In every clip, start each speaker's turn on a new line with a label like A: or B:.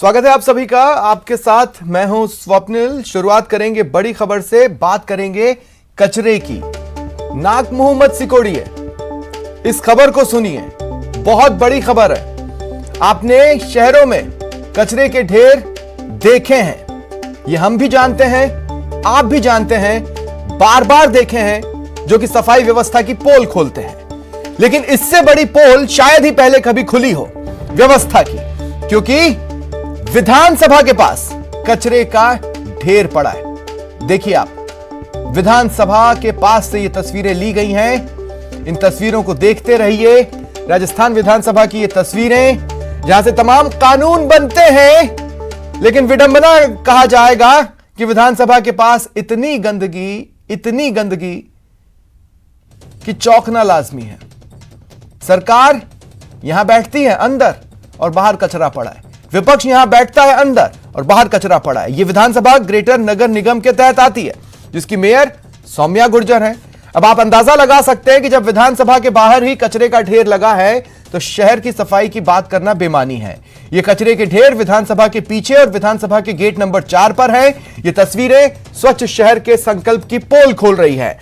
A: स्वागत है आप सभी का। आपके साथ मैं हूं स्वप्निल। शुरुआत करेंगे बड़ी खबर से, बात करेंगे कचरे की। नाक मुंह मत सिकोड़िए, इस खबर को सुनिए, बहुत बड़ी खबर है। आपने शहरों में कचरे के ढेर देखे हैं, ये हम भी जानते हैं, आप भी जानते हैं, बार बार देखे हैं, जो कि सफाई व्यवस्था की पोल खोलते हैं। लेकिन इससे बड़ी पोल शायद ही पहले कभी खुली हो व्यवस्था की, क्योंकि विधानसभा के पास कचरे का ढेर पड़ा है। देखिए आप, विधानसभा के पास से ये तस्वीरें ली गई हैं। इन तस्वीरों को देखते रहिए। राजस्थान विधानसभा की ये तस्वीरें, जहां से तमाम कानून बनते हैं, लेकिन विडंबना कहा जाएगा कि विधानसभा के पास इतनी गंदगी कि चौंकना लाजमी है। सरकार यहां बैठती है अंदर और बाहर कचरा पड़ा है, विपक्ष यहां बैठता है अंदर और बाहर कचरा पड़ा है। यह विधानसभा ग्रेटर नगर निगम के तहत आती है, जिसकी मेयर सौम्या गुर्जर है। अब आप अंदाजा लगा सकते हैं कि जब विधानसभा के बाहर ही कचरे का ढेर लगा है, तो शहर की सफाई की बात करना बेमानी है। ये कचरे के ढेर विधानसभा के पीछे और विधानसभा के गेट नंबर 4 पर है। ये तस्वीरें स्वच्छ शहर के संकल्प की पोल खोल रही है।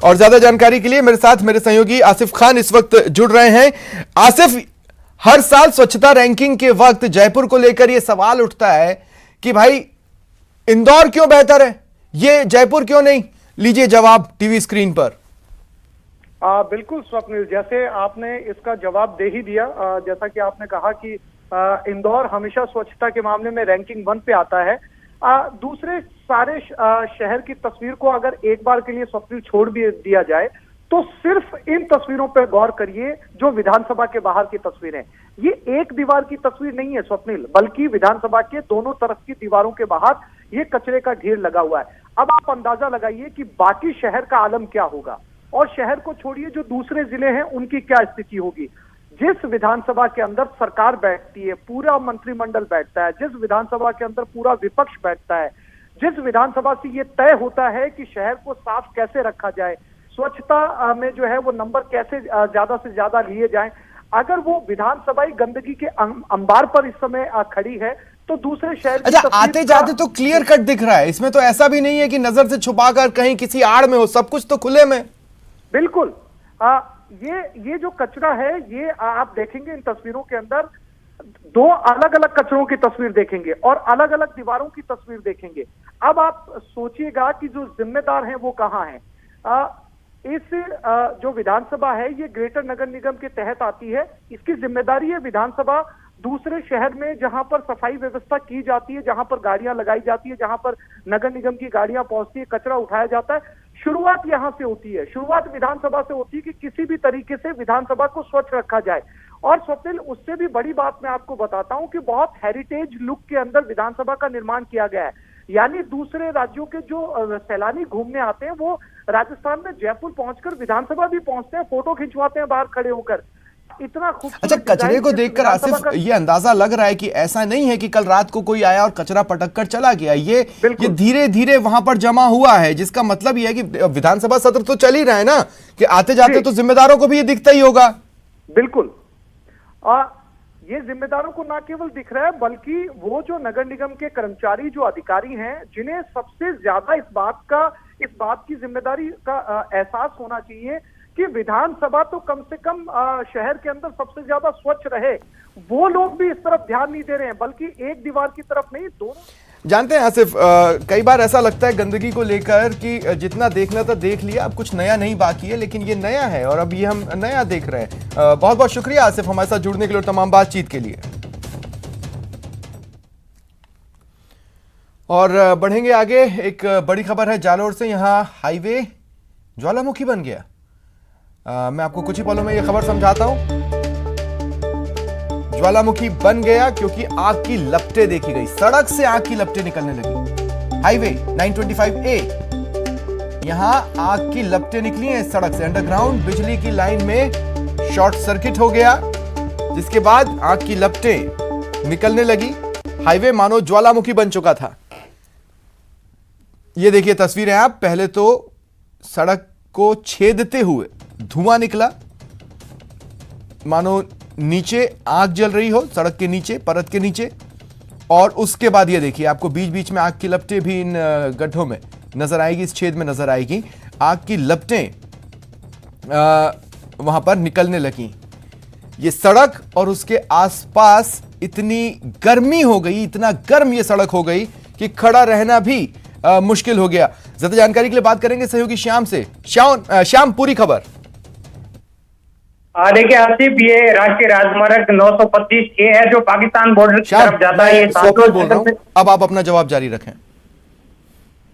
A: और ज्यादा जानकारी के लिए मेरे साथ मेरे सहयोगी आसिफ खान इस वक्त जुड़ रहे हैं। आसिफ, हर साल स्वच्छता रैंकिंग के वक्त जयपुर को लेकर यह सवाल उठता है कि भाई इंदौर क्यों बेहतर है, ये जयपुर क्यों नहीं? लीजिए जवाब टीवी स्क्रीन पर।
B: बिल्कुल स्वप्निल, जैसे आपने इसका जवाब दे ही दिया। जैसा कि आपने कहा कि इंदौर हमेशा स्वच्छता के मामले में रैंकिंग 1 पे आता है। दूसरे सारे शहर की तस्वीर को अगर एक बार के लिए स्वप्निल छोड़ भी दिया जाए, तो सिर्फ इन तस्वीरों पर गौर करिए जो विधानसभा के बाहर की तस्वीरें। ये एक दीवार की तस्वीर नहीं है स्वप्निल, बल्कि विधानसभा के दोनों तरफ की दीवारों के बाहर ये कचरे का ढेर लगा हुआ है। अब आप अंदाजा लगाइए कि बाकी शहर का आलम क्या होगा, और शहर को छोड़िए जो दूसरे जिले हैं उनकी क्या स्थिति होगी। जिस विधानसभा के अंदर सरकार बैठती है, पूरा मंत्रिमंडल बैठता है, जिस विधानसभा के अंदर पूरा विपक्ष बैठता है, जिस विधानसभा से ये तय होता है कि शहर को साफ कैसे रखा जाए, स्वच्छता में जो है वो नंबर कैसे ज्यादा से ज्यादा लिए जाएं, अगर वो विधानसभा गंदगी के अंबार पर इस समय खड़ी है, तो दूसरे शहर
A: अच्छा, आते जाते तो क्लियर कट दिख रहा है, इसमें तो ऐसा भी नहीं है कि नजर से छुपाकर कहीं किसी आड़ में हो, सब कुछ तो खुले में।
B: बिल्कुल। ये जो कचरा है, ये आप देखेंगे इन तस्वीरों के अंदर, दो अलग अलग कचरों की तस्वीर देखेंगे और अलग अलग दीवारों की तस्वीर देखेंगे। अब आप सोचिएगा कि जो जिम्मेदार हैं वो कहां हैं। जो विधानसभा है ये ग्रेटर नगर निगम के तहत आती है। इसकी जिम्मेदारी है विधानसभा दूसरे शहर में जहां पर सफाई व्यवस्था की जाती है, जहां पर गाड़ियां लगाई जाती है, जहां पर नगर निगम की गाड़ियां पहुंचती है, कचरा उठाया जाता है, शुरुआत यहां से होती है, शुरुआत विधानसभा से होती है कि किसी भी तरीके से विधानसभा को स्वच्छ रखा जाए। और स्वप्निल, उससे भी बड़ी बात मैं आपको बताता हूं कि बहुत हेरिटेज लुक के अंदर विधानसभा का निर्माण किया गया है। यानी दूसरे राज्यों के जो सैलानी घूमने आते हैं, वो राजस्थान में जयपुर पहुंचकर विधानसभा भी पहुंचते हैं, फोटो खिंचवाते हैं बाहर खड़े होकर। इतना खूबसूरत।
A: अच्छा, कचरे को देखकर आसिफ ये अंदाजा लग रहा है कि ऐसा नहीं है कि कल रात को कोई आया और कचरा पटक कर चला गया। ये धीरे धीरे वहां पर जमा हुआ है, जिसका मतलब ये है कि विधानसभा सत्र तो चल ही रहा है ना, कि आते जाते तो जिम्मेदारों को भी ये दिखता ही होगा।
B: बिल्कुल। ये जिम्मेदारों को ना केवल दिख रहा है, बल्कि वो जो नगर निगम के कर्मचारी, जो अधिकारी हैं, जिन्हें सबसे ज्यादा इस बात की जिम्मेदारी का एहसास होना चाहिए कि विधानसभा तो कम से कम शहर के अंदर सबसे ज्यादा स्वच्छ रहे, वो लोग भी इस तरफ ध्यान नहीं दे रहे हैं, बल्कि एक दीवार की तरफ नहीं, दोनों। जानते हैं आसिफ,
A: कई बार ऐसा लगता है गंदगी को लेकर कि जितना देखना था देख लिया, अब कुछ नया नहीं बाकी है, लेकिन ये नया है और अब ये हम नया देख रहे हैं। बहुत बहुत शुक्रिया आसिफ हमारे साथ जुड़ने के लिए और तमाम बातचीत के लिए। और बढ़ेंगे आगे, एक बड़ी खबर है जालोर से। यहाँ हाईवे ज्वालामुखी बन गया। मैं आपको कुछ ही पलों में यह खबर समझाता हूं। ज्वालामुखी बन गया क्योंकि आग की लपटें देखी गई, सड़क से आग की लपटें निकलने लगी। हाईवे 925A, यहां आग की लपटें निकली हैं सड़क से। अंडरग्राउंड बिजली की लाइन में शॉर्ट सर्किट हो गया, जिसके बाद आग की लपटें निकलने लगी। हाईवे मानो ज्वालामुखी बन चुका था। ये देखिए तस्वीरें आप, पहले तो सड़क को छेदते हुए धुआं निकला, मानो नीचे आग जल रही हो, सड़क के नीचे, परत के नीचे, और उसके बाद ये देखिए, आपको बीच बीच में आग की लपटें भी इन गड्ढों में नजर आएगी, इस छेद में नजर आएगी। आग की लपटें वहां पर निकलने लगी। ये सड़क और उसके आसपास इतनी गर्मी हो गई, इतना गर्म ये सड़क हो गई कि खड़ा रहना भी मुश्किल हो गया। ज्यादा जानकारी के लिए बात करेंगे सहयोगी श्याम से। श्याम, पूरी खबर।
C: देखिए आसिफ, ये राष्ट्रीय राजमार्ग 925 ए है जो पाकिस्तान बॉर्डर की तरफ जाता है।
A: स्वप्निल बोल रहा हूं, अब आप अपना जवाब जारी रखें।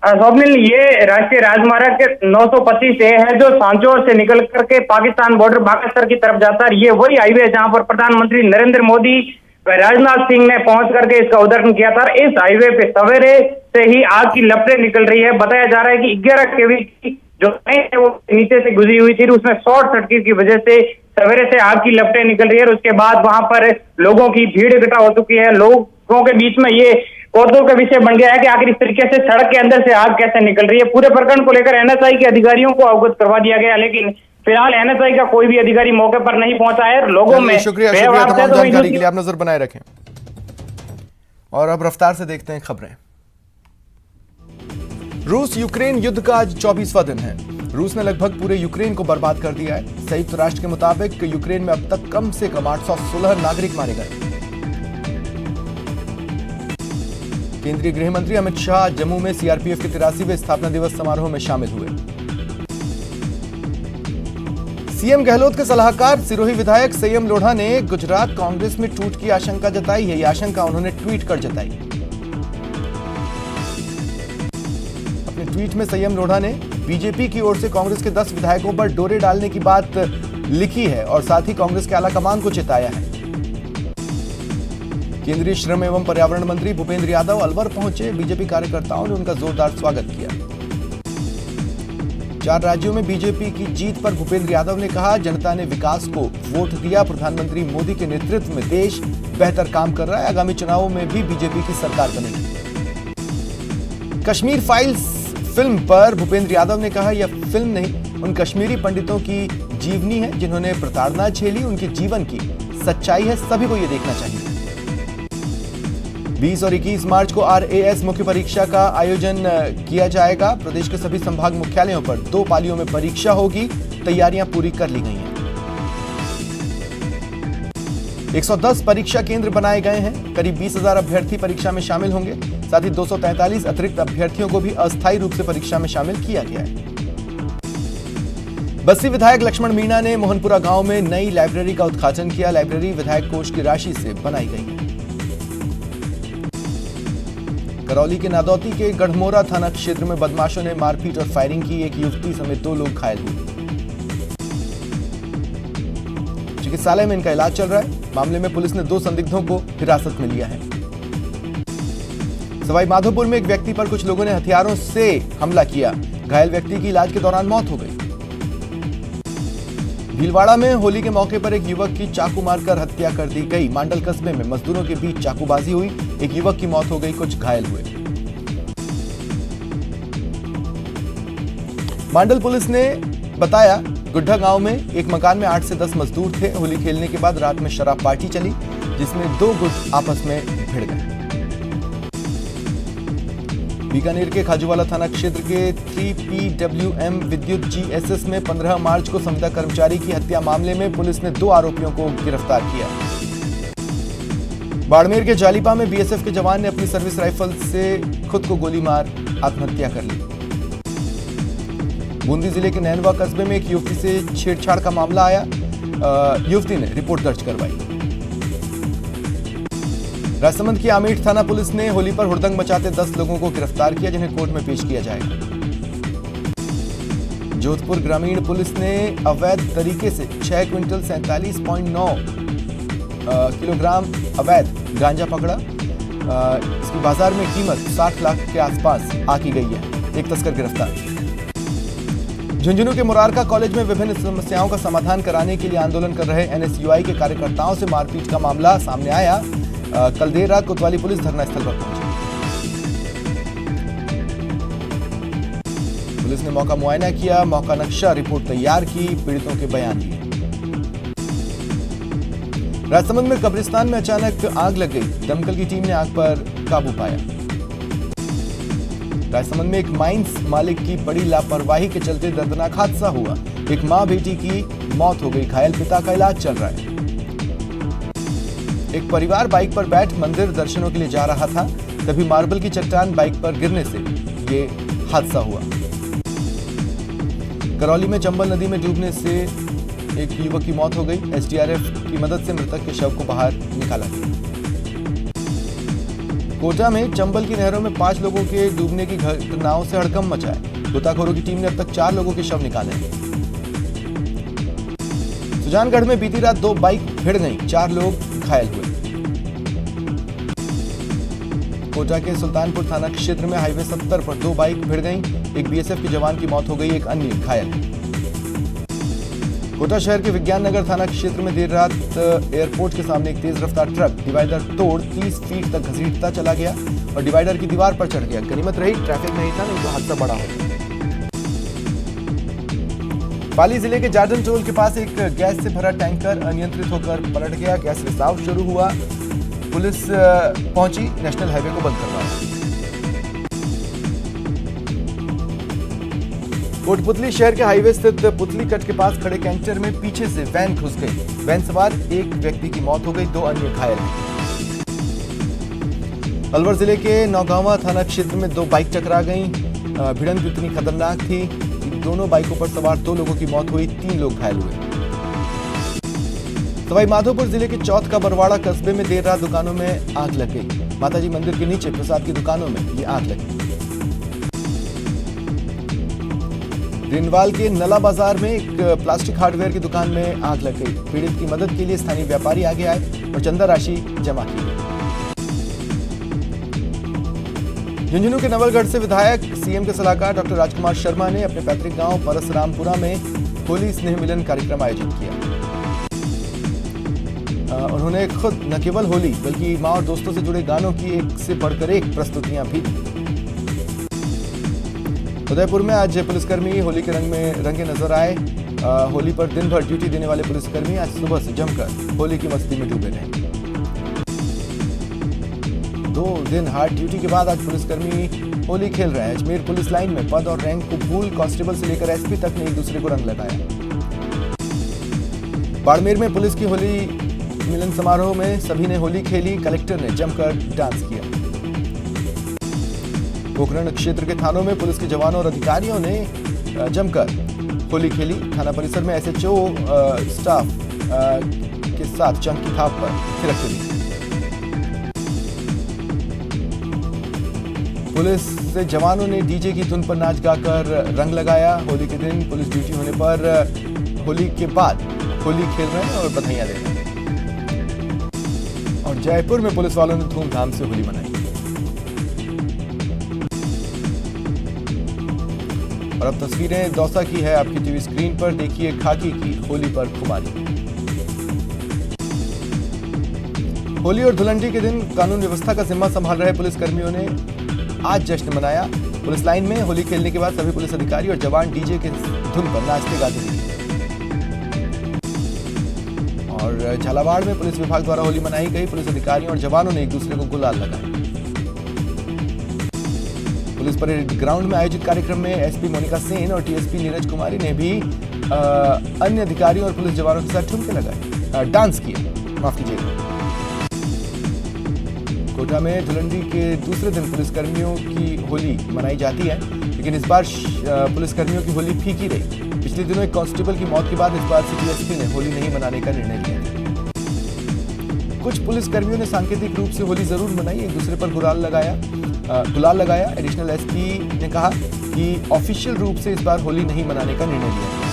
C: स्वप्निल, ये राष्ट्रीय राजमार्ग 925 ए है जो सांचौर से निकल करके पाकिस्तान बॉर्डर बागेश्वर की तरफ जाता है। ये वही हाईवे है जहां पर प्रधानमंत्री नरेंद्र मोदी व राजनाथ सिंह ने पहुंच करके इसका उद्घाटन किया था। इस हाईवे पे सवेरे से ही आग की लपटें निकल रही है। बताया जा रहा है कि 11 केवी की जो लाइन है वो नीचे से गुजरी हुई थी, उसमें शॉर्ट सर्किट की वजह से सवेरे से आग की लपटें निकल रही है। और उसके बाद वहां पर लोगों की भीड़ इकट्ठा हो चुकी है। लोगों के बीच में ये कौतूहल का विषय बन गया है कि आखिर इस तरीके से सड़क के अंदर से आग कैसे निकल रही है। पूरे प्रकरण को लेकर एनएसआई के अधिकारियों को अवगत करवा दिया गया, लेकिन फिलहाल एनएसआई का कोई भी अधिकारी मौके पर नहीं पहुंचा है। लोगों में
A: शुक्रिया तमाम जानकारी के लिए। आप नजर बनाए रखें। और अब रफ्तार से देखते हैं खबरें। रूस यूक्रेन युद्ध का आज 24वां दिन है। रूस ने लगभग पूरे यूक्रेन को बर्बाद कर दिया है। संयुक्त राष्ट्र के मुताबिक यूक्रेन में अब तक कम से कम 816 नागरिक मारे गए। केंद्रीय गृह मंत्री अमित शाह जम्मू में सीआरपीएफ के 83वें स्थापना दिवस समारोह में शामिल हुए। सीएम गहलोत के सलाहकार सिरोही विधायक संयम लोढ़ा ने गुजरात कांग्रेस में टूट की आशंका जताई है। यह आशंका उन्होंने ट्वीट कर जताई। अपने ट्वीट में संयम लोढ़ा ने बीजेपी की ओर से कांग्रेस के 10 विधायकों पर डोरे डालने की बात लिखी है और साथ ही कांग्रेस के आलाकमान को चेताया है। केंद्रीय श्रम एवं पर्यावरण मंत्री भूपेंद्र यादव अलवर पहुंचे। बीजेपी कार्यकर्ताओं ने उनका जोरदार स्वागत किया। 4 राज्यों में बीजेपी की जीत पर भूपेंद्र यादव ने कहा, जनता ने विकास को वोट दिया। प्रधानमंत्री मोदी के नेतृत्व में देश बेहतर काम कर रहा है। आगामी चुनावों में भी बीजेपी की सरकार बनेगी। कश्मीर फाइल्स फिल्म पर भूपेंद्र यादव ने कहा, यह फिल्म नहीं, उन कश्मीरी पंडितों की जीवनी है जिन्होंने प्रताड़ना झेली। उनके जीवन की सच्चाई है, सभी को यह देखना चाहिए। 20 और 21 मार्च को आरएएस मुख्य परीक्षा का आयोजन किया जाएगा। प्रदेश के सभी संभाग मुख्यालयों पर 2 पालियों में परीक्षा होगी। तैयारियां पूरी कर ली गई हैं। 110 परीक्षा केंद्र बनाए गए हैं। करीब 20,000 अभ्यर्थी परीक्षा में शामिल होंगे। साथ ही 243 अतिरिक्त अभ्यर्थियों को भी अस्थायी रूप से परीक्षा में शामिल किया गया है। बस्सी विधायक लक्ष्मण मीणा ने मोहनपुरा गांव में नई लाइब्रेरी का उद्घाटन किया। लाइब्रेरी विधायक कोष की राशि से बनाई गई है। करौली के नादौती के गढ़मोरा थाना क्षेत्र में बदमाशों ने मारपीट और फायरिंग की। एक युवती समेत 2 लोग घायल हुए। चिकित्सालय में इनका इलाज चल रहा है। मामले में पुलिस ने 2 संदिग्धों को हिरासत में लिया है। सवाई माधोपुर में एक व्यक्ति पर कुछ लोगों ने हथियारों से हमला किया। घायल व्यक्ति की इलाज के दौरान मौत हो गई। भीलवाड़ा में होली के मौके पर एक युवक की चाकू मारकर हत्या कर दी गई। मांडल कस्बे में मजदूरों के बीच चाकूबाजी हुई। एक युवक की मौत हो गई, कुछ घायल हुए। मांडल पुलिस ने बताया, गुड्ढा गांव में एक मकान में 8 से 10 मजदूर थे। होली खेलने के बाद रात में शराब पार्टी चली, जिसमें 2 गुट आपस में भिड़ गए। बीकानेर के खाजूवाला थाना क्षेत्र के 3PWM विद्युत GSS में 15 मार्च को संविदा कर्मचारी की हत्या मामले में पुलिस ने 2 आरोपियों को गिरफ्तार किया। बाड़मेर के जालीपा में बीएसएफ के जवान ने अपनी सर्विस राइफल से खुद को गोली मार आत्महत्या कर ली। बूंदी जिले के नैनवा कस्बे में एक युवती से छेड़छाड़ का मामला आया। युवती ने रिपोर्ट दर्ज करवाई। राजसमंद की आमेठ थाना पुलिस ने होली पर हुड़दंग मचाते 10 लोगों को गिरफ्तार किया, जिन्हें कोर्ट में पेश किया जाएगा। जोधपुर ग्रामीण पुलिस ने अवैध तरीके से 6 क्विंटल 47.9 किलोग्राम अवैध गांजा पकड़ा। इसकी बाजार में कीमत 60 लाख के आसपास आकी गई है। एक तस्कर गिरफ्तार। झुंझुनू के मुरारका कॉलेज में विभिन्न समस्याओं का समाधान कराने के लिए आंदोलन कर रहे एनएसयूआई के कार्यकर्ताओं से मारपीट का मामला सामने आया। कल देर रात कोतवाली पुलिस धरनास्थल पर पहुंची। पुलिस ने मौका मुआयना किया, मौका नक्शा रिपोर्ट तैयार की, पीड़ितों के बयान लिए। राजसमंद में कब्रिस्तान में अचानक आग लग गई, दमकल की टीम ने आग पर काबू पाया। राजसमंद में एक माइंस मालिक की बड़ी लापरवाही के चलते दर्दनाक हादसा हुआ। एक मां बेटी की मौत हो गई, घायल पिता का इलाज चल रहा है। एक परिवार बाइक पर बैठ मंदिर दर्शनों के लिए जा रहा था, तभी मार्बल की चट्टान बाइक पर गिरने से ये हादसा हुआ। करौली में चंबल नदी में डूबने से एक युवक की मौत हो गई। एसडीआरएफ की मदद से मृतक के शव को बाहर निकाला गया। कोटा में चंबल की नहरों में 5 लोगों के डूबने की घटनाओं से हड़कंप मचा है। गोताखोरों की टीम ने अब तक 4 लोगों के शव निकाले हैं। सुजानगढ़ में बीती रात 2 बाइक भिड़ गईं, 4 लोग घायल हुए। कोटा के सुल्तानपुर थाना क्षेत्र में हाईवे 70 पर 2 बाइक भिड़ गईं, एक बीएसएफ के जवान की मौत हो गई, एक अन्य घायल है। कोटा शहर के विज्ञान नगर थाना क्षेत्र में देर रात एयरपोर्ट के सामने एक तेज रफ्तार ट्रक डिवाइडर तोड़ 30 फीट तक घसीटता चला गया और डिवाइडर की दीवार पर चढ़ गया। गनीमत रही ट्रैफिक नहीं था, नहीं तो हादसा बड़ा होता। पाली जिले के जार्जन टोल के पास एक गैस से भरा टैंकर अनियंत्रित होकर पलट गया। गैस रिसाव शुरू हुआ, पुलिस पहुंची, नेशनल हाईवे को बंद करवाया। कोटपुतली शहर के हाईवे स्थित पुतली कट के पास खड़े कैंटर में पीछे से वैन घुस गई। वैन सवार एक व्यक्ति की मौत हो गई, 2 अन्य घायल हैं। अलवर जिले के नौगांवा थाना क्षेत्र में 2 बाइक टकरा गईं। भिड़ंत इतनी खतरनाक थी कि दोनों बाइकों पर सवार 2 लोगों की मौत हुई, 3 लोग घायल हुए। सवाई माधोपुर जिले के चौथ का बरवाड़ा कस्बे में देर रात दुकानों में आग लग गई। माताजी मंदिर के नीचे प्रसाद की दुकानों में ये आग लगी। रिनवाल के नला बाजार में एक प्लास्टिक हार्डवेयर की दुकान में आग लग गई। पीड़ित की मदद के लिए स्थानीय व्यापारी आगे आए और चंदा राशि जमा की गई। झुंझुनू के नवलगढ़ से विधायक सीएम के सलाहकार डॉक्टर राजकुमार शर्मा ने अपने पैतृक गांव परसरामपुरा में होली स्नेह मिलन कार्यक्रम आयोजित किया। उन्होंने खुद न केवल होली बल्कि मां और दोस्तों से जुड़े गानों की एक से बढ़कर एक प्रस्तुतियां भी दी। उदयपुर में आज पुलिसकर्मी होली के रंग में रंगे नजर आए। होली पर दिन भर ड्यूटी देने वाले पुलिसकर्मी आज सुबह से जमकर होली की मस्ती में डूबे रहे। 2 दिन हार्ड ड्यूटी के बाद आज पुलिसकर्मी होली खेल रहे हैं। अजमेर पुलिस लाइन में पद और रैंक को भूल कांस्टेबल से लेकर एसपी तक ने एक दूसरे को रंग लगाया। बाड़मेर में पुलिस की होली मिलन समारोह में सभी ने होली खेली, कलेक्टर ने जमकर डांस किया। पोखरण क्षेत्र के थानों में पुलिस के जवानों और अधिकारियों ने जमकर होली खेली। थाना परिसर में एसएचओ स्टाफ के साथ चंकी थाप पर थिरकते दी। पुलिस से जवानों ने डीजे की धुन पर नाच गाकर रंग लगाया। होली के दिन पुलिस ड्यूटी होने पर होली के बाद होली खेल रहे हैं और बधाइयां दे रहे हैं। और जयपुर में पुलिस वालों ने धूमधाम से होली मनाई। और अब तस्वीरें दौसा की है आपकी टीवी स्क्रीन पर। देखिए खाकी की होली पर खुमारी। होली और धुलंडी के दिन कानून व्यवस्था का जिम्मा संभाल रहे पुलिसकर्मियों ने आज जश्न मनाया। पुलिस लाइन में होली खेलने के बाद सभी पुलिस अधिकारी और जवान डीजे के धुन पर नाचते गाते दिखे। और झालावाड़ में पुलिस विभाग द्वारा होली मनाई गई। पुलिस अधिकारियों और जवानों ने एक दूसरे को गुलाल लगाए। पुलिस परेड ग्राउंड में आयोजित कार्यक्रम में एसपी मोनिका सेन और टीएसपी नीरज कुमारी ने भी अन्य अधिकारियों और पुलिस जवानों के साथ ठुमके लगाए, डांस किए। माफ कीजिएगा। कोटा में धुलंडी के दूसरे दिन पुलिसकर्मियों की होली मनाई जाती है, लेकिन इस बार पुलिसकर्मियों की होली फीकी रही। पिछले दिनों एक कांस्टेबल की मौत के बाद इस बार सिटी एसपी ने होली नहीं मनाने का निर्णय लिया। कुछ पुलिसकर्मियों ने सांकेतिक रूप से होली जरूर मनाई, एक दूसरे पर गुलाल लगाया। एडिशनल एसपी ने कहा कि ऑफिशियल रूप से इस बार होली नहीं मनाने का निर्णय लिया गया।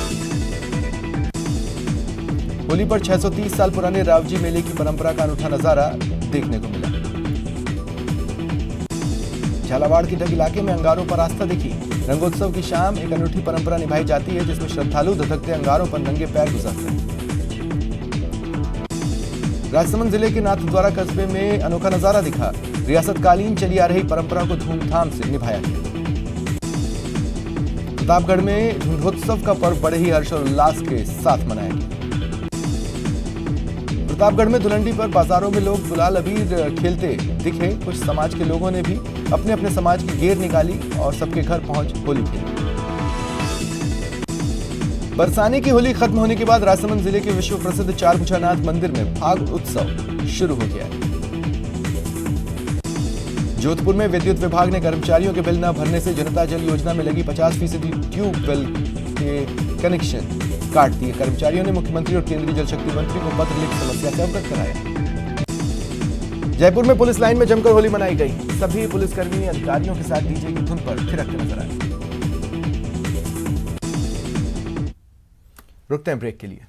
A: होली पर 630 साल पुराने रावजी मेले की परंपरा का अनूठा नजारा देखने को मिला। झालावाड़ के ढग इलाके में अंगारों पर आस्था दिखी। रंगोत्सव की शाम एक अनूठी परंपरा निभाई जाती है, जिसमें श्रद्धालु धधकते अंगारों पर नंगे पैर गुजरते हैं। राजसमंद जिले के नाथद्वारा कस्बे में अनोखा नजारा दिखा। रियासतकालीन चली आ रही परंपरा को धूमधाम से निभाया गया। प्रतापगढ़ में धुंधोत्सव का पर्व बड़े ही हर्ष और उल्लास के साथ मनाया गया। प्रतापगढ़ में धुलंडी पर बाजारों में लोग गुलाल अबीर खेलते दिखे। कुछ समाज के लोगों ने भी अपने अपने समाज की गेर निकाली और सबके घर पहुंच होली खेली। बरसाने की होली खत्म होने के बाद राजसमंद जिले के विश्व प्रसिद्ध चारभुजानाथ मंदिर में फाग उत्सव शुरू हो गया है। जोधपुर में विद्युत विभाग ने कर्मचारियों के बिल न भरने से जनता जल योजना में लगी 50% ट्यूबवेल के कनेक्शन काट दिए। कर्मचारियों ने मुख्यमंत्री और केंद्रीय जल शक्ति मंत्री को पत्र लिख समस्या से अवगत कराया। जयपुर में पुलिस लाइन में जमकर होली मनाई गई। सभी पुलिसकर्मी अधिकारियों के साथ डीजे की धुन पर थिरकते नजर आए। रुकते हैं ब्रेक के लिए।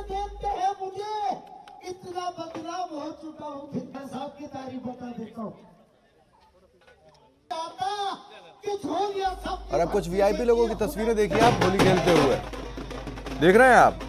D: देखते हैं मुझे इतना बदनाम हो चुका हूँ, फिर मैं साहब की तारीफ बता देता हूँ। कुछ हो गया सब।
A: और अब कुछ वीआईपी लोगों की तस्वीरें देखिए आप होली खेलते हुए। देख रहे हैं आप।